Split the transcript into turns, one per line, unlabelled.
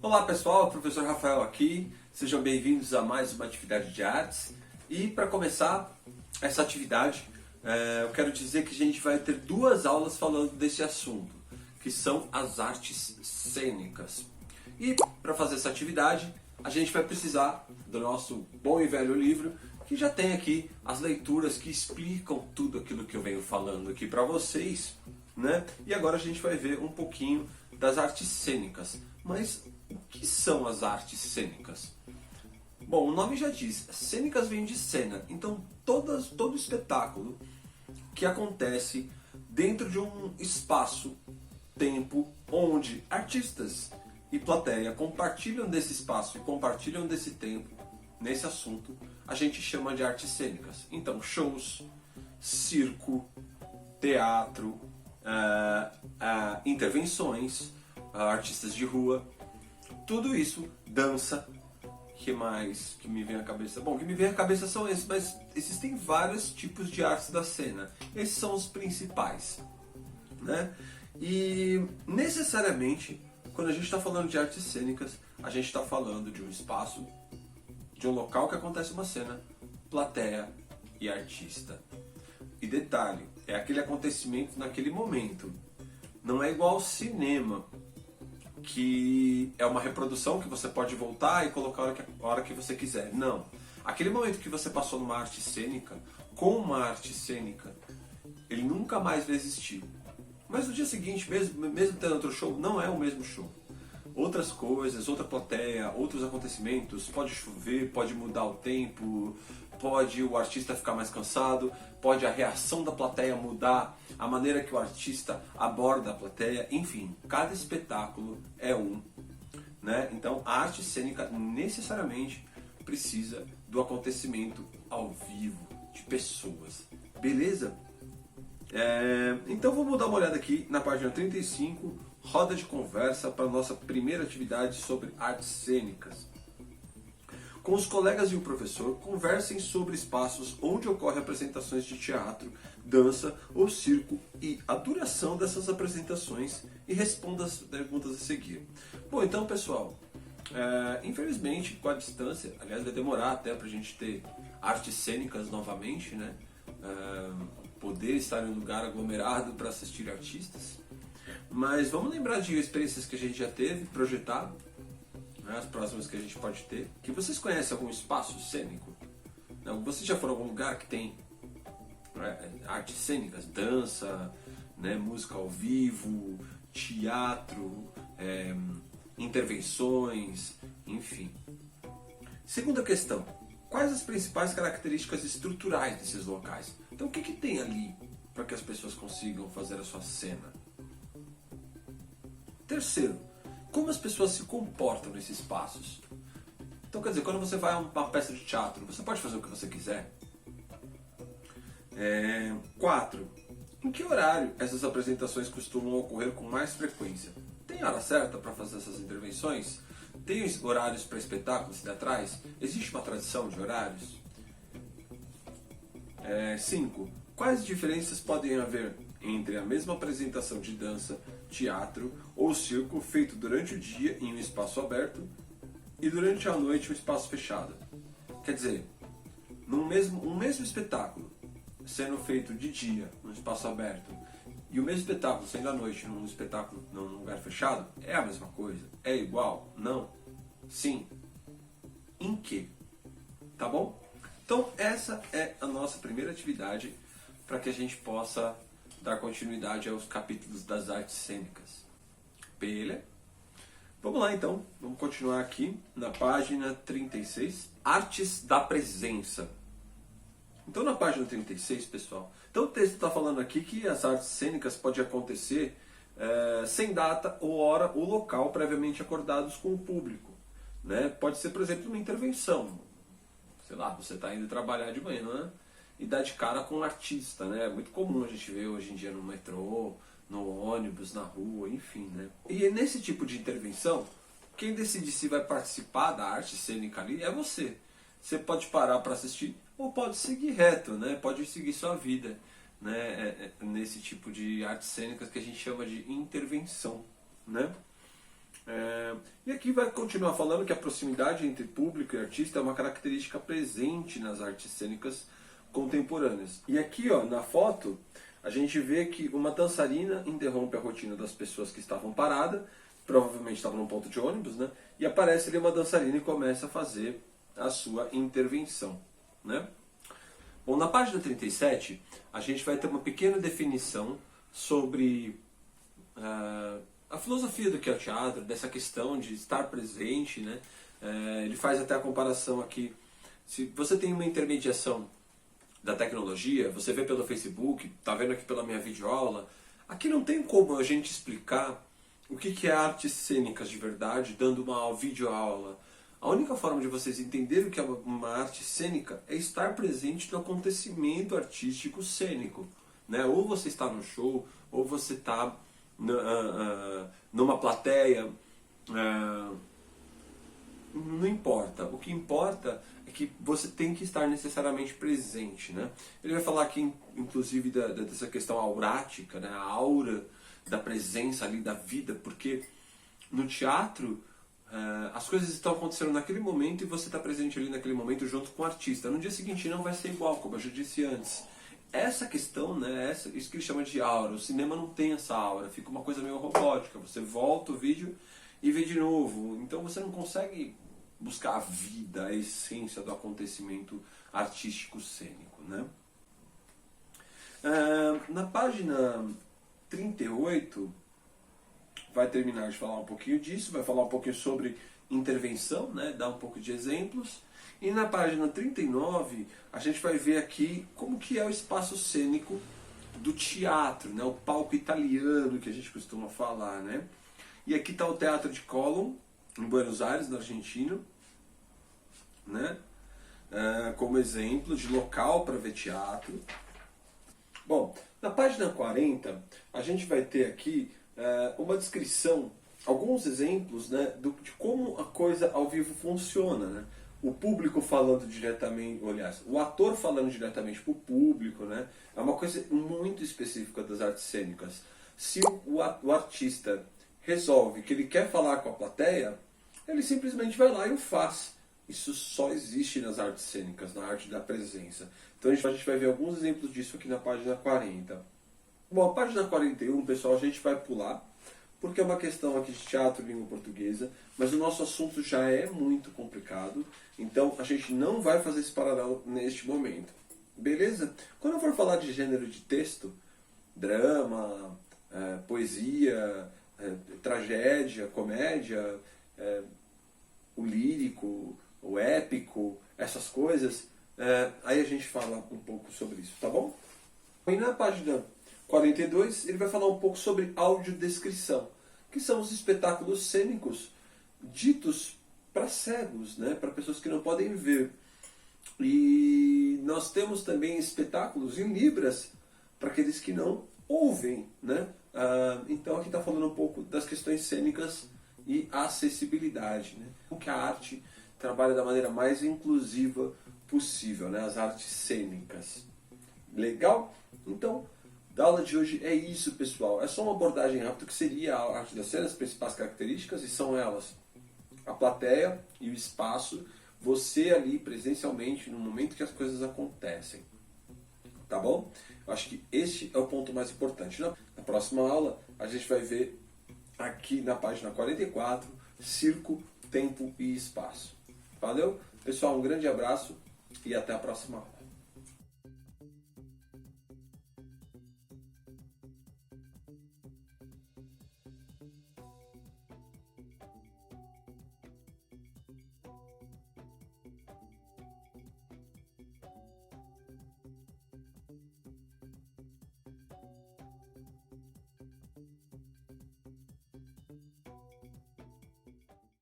Olá pessoal, professor Rafael aqui, sejam bem-vindos a mais uma atividade de artes. E para começar essa atividade, eu quero dizer que a gente vai ter duas aulas falando desse assunto, que são as artes cênicas. E para fazer essa atividade, a gente vai precisar do nosso bom e velho livro, que já tem aqui as leituras que explicam tudo aquilo que eu venho falando aqui para vocês, né? E agora a gente vai ver um pouquinho das artes cênicas. Mas o que são as artes cênicas? Bom, o nome já diz, cênicas vem de cena, então todo espetáculo que acontece dentro de um espaço-tempo onde artistas e plateia compartilham desse espaço e compartilham desse tempo, nesse assunto, a gente chama de artes cênicas. Então, shows, circo, teatro, intervenções, artistas de rua, tudo isso, dança, que mais que me vem à cabeça? Bom, o que me vem à cabeça são esses, mas existem vários tipos de artes da cena. Esses são os principais, né? E necessariamente, quando a gente está falando de artes cênicas, a gente está falando de um espaço, de um local que acontece uma cena, plateia e artista. E detalhe, é aquele acontecimento naquele momento. Não é igual ao cinema, que é uma reprodução que você pode voltar e colocar a hora que você quiser. Não. Aquele momento que você passou numa arte cênica, com uma arte cênica, ele nunca mais vai existir. Mas no dia seguinte, mesmo tendo outro show, não é o mesmo show. Outras coisas, outra plateia, outros acontecimentos, pode chover, pode mudar o tempo, pode o artista ficar mais cansado, pode a reação da plateia mudar, a maneira que o artista aborda a plateia, enfim, cada espetáculo é um, né? Então a arte cênica necessariamente precisa do acontecimento ao vivo, de pessoas, beleza? Então vamos dar uma olhada aqui na página 35, roda de conversa para a nossa primeira atividade sobre artes cênicas. Com os colegas e o professor, conversem sobre espaços onde ocorrem apresentações de teatro, dança ou circo e a duração dessas apresentações e respondam as perguntas a seguir. Bom, então pessoal, infelizmente com a distância, aliás vai demorar até para a gente ter artes cênicas novamente, né? Poder estar em um lugar aglomerado para assistir artistas. Mas vamos lembrar de experiências que a gente já teve, projetado, né, as próximas que a gente pode ter. Que vocês conhecem algum espaço cênico? Não, vocês já foram a algum lugar que tem artes cênicas, dança, né, música ao vivo, teatro, intervenções, enfim. Segunda questão. Quais as principais características estruturais desses locais? Então o que tem ali para que as pessoas consigam fazer a sua cena? Terceiro, como as pessoas se comportam nesses espaços? Então quer dizer, quando você vai a uma peça de teatro, você pode fazer o que você quiser? 4. Em que horário essas apresentações costumam ocorrer com mais frequência? Tem hora certa para fazer essas intervenções? Tem horários para espetáculos teatrais? Existe uma tradição de horários? 5. Quais diferenças podem haver entre a mesma apresentação de dança, teatro ou circo feito durante o dia em um espaço aberto e durante a noite em um espaço fechado? Quer dizer, um mesmo espetáculo sendo feito de dia num espaço aberto e o mesmo espetáculo sendo à noite num lugar fechado, é a mesma coisa? É igual? Não? Sim? Em que? Tá bom? Então essa é a nossa primeira atividade para que a gente possa dar continuidade aos capítulos das artes cênicas. Beleza? Vamos lá então, vamos continuar aqui na página 36, Artes da Presença. Então na página 36, pessoal, então o texto está falando aqui que as artes cênicas podem acontecer sem data ou hora ou local previamente acordados com o público, né? Pode ser, por exemplo, uma intervenção. Sei lá, você está indo trabalhar de manhã, né? E dá de cara com um artista, né? É muito comum a gente ver hoje em dia no metrô, no ônibus, na rua, enfim, né? E nesse tipo de intervenção, quem decide se vai participar da arte cênica ali é você. Você pode parar para assistir ou pode seguir reto, né? Pode seguir sua vida, né? Nesse tipo de artes cênicas que a gente chama de intervenção, né? E aqui vai continuar falando que a proximidade entre público e artista é uma característica presente nas artes cênicas contemporâneas. E aqui, ó, na foto, a gente vê que uma dançarina interrompe a rotina das pessoas que estavam paradas, provavelmente estavam num ponto de ônibus, né? E aparece ali uma dançarina e começa a fazer a sua intervenção, né? Bom, na página 37, a gente vai ter uma pequena definição sobre a filosofia do que é o teatro, dessa questão de estar presente, né? Ele faz até a comparação aqui. Se você tem uma intermediação da tecnologia, você vê pelo Facebook, está vendo aqui pela minha videoaula, aqui não tem como a gente explicar o que é artes cênicas de verdade, dando uma videoaula. A única forma de vocês entenderem o que é uma arte cênica é estar presente no acontecimento artístico cênico, né? Ou você está no show, ou você está numa plateia, não importa. O que importa é que você tem que estar necessariamente presente, né? Ele vai falar aqui, inclusive, dessa questão aurática, né? A aura da presença ali, da vida, porque no teatro as coisas estão acontecendo naquele momento e você está presente ali naquele momento junto com o artista. No dia seguinte não vai ser igual, como eu já disse antes. Essa questão, né, isso que ele chama de aura, o cinema não tem essa aura, fica uma coisa meio robótica, você volta o vídeo e vê de novo, então você não consegue buscar a vida, a essência do acontecimento artístico cênico, né? Na página 38, vai terminar de falar um pouquinho disso, vai falar um pouquinho sobre intervenção, né, dar um pouco de exemplos. E na página 39, a gente vai ver aqui como que é o espaço cênico do teatro, né, o palco italiano que a gente costuma falar, né? E aqui está o Teatro de Colón, em Buenos Aires, na Argentina, né? Como exemplo de local para ver teatro. Bom, na página 40, a gente vai ter aqui uma descrição, alguns exemplos, né, de como a coisa ao vivo funciona, né? O público falando diretamente, aliás, o ator falando diretamente para o público, né? É uma coisa muito específica das artes cênicas. Se o artista resolve que ele quer falar com a plateia, ele simplesmente vai lá e o faz. Isso só existe nas artes cênicas, na arte da presença. Então a gente vai ver alguns exemplos disso aqui na página 40. Bom, a página 41, pessoal, a gente vai pular, porque é uma questão aqui de teatro e língua portuguesa, mas o nosso assunto já é muito complicado, então a gente não vai fazer esse paralelo neste momento. Beleza? Quando eu for falar de gênero de texto, drama, poesia, tragédia, comédia, o lírico, o épico, essas coisas, aí a gente fala um pouco sobre isso, tá bom? E na página 42, ele vai falar um pouco sobre audiodescrição, que são os espetáculos cênicos ditos para cegos, né? Para pessoas que não podem ver. E nós temos também espetáculos em libras para aqueles que não ouvem, né? Então aqui está falando um pouco das questões cênicas e acessibilidade, né? Como que a arte trabalha da maneira mais inclusiva possível, né? As artes cênicas. Legal? Então, da aula de hoje é isso, pessoal. É só uma abordagem rápida do que seria a arte da cena, as principais características, e são elas: a plateia e o espaço, você ali presencialmente no momento que as coisas acontecem. Tá bom? Eu acho que este é o ponto mais importante. Na próxima aula, a gente vai ver aqui na página 44, circo, tempo e espaço. Valeu? Pessoal, um grande abraço e até a próxima aula.